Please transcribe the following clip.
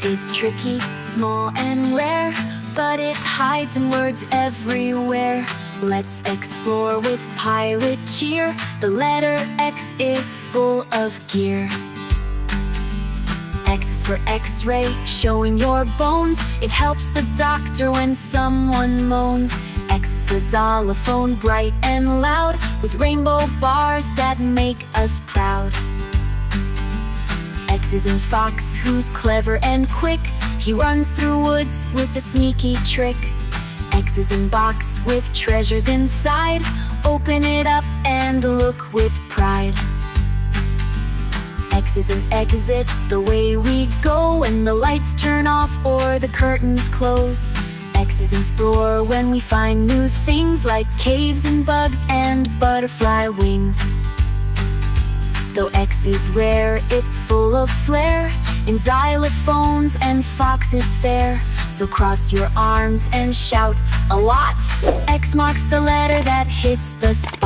is tricky, small and rare, but it hides in words everywhere. Let's explore with pirate cheer. The letter X is full of gear. X is for X-ray, showing your bones. It helps the doctor when someone moans. X is for xylophone, bright and loud, with rainbow bars that make us proud. X is in fox, who's clever and quick. He runs through woods with a sneaky trick. X is in box with treasures inside. Open it up and look with pride. X is an exit, the way we go when the lights turn off or the curtains close. X is in explore when we find new things like caves and bugs and butterfly wings. Though X is rare, it's full of flair, in xylophones and foxes fair. So cross your arms and shout a lot. X marks the letter that hits the spot.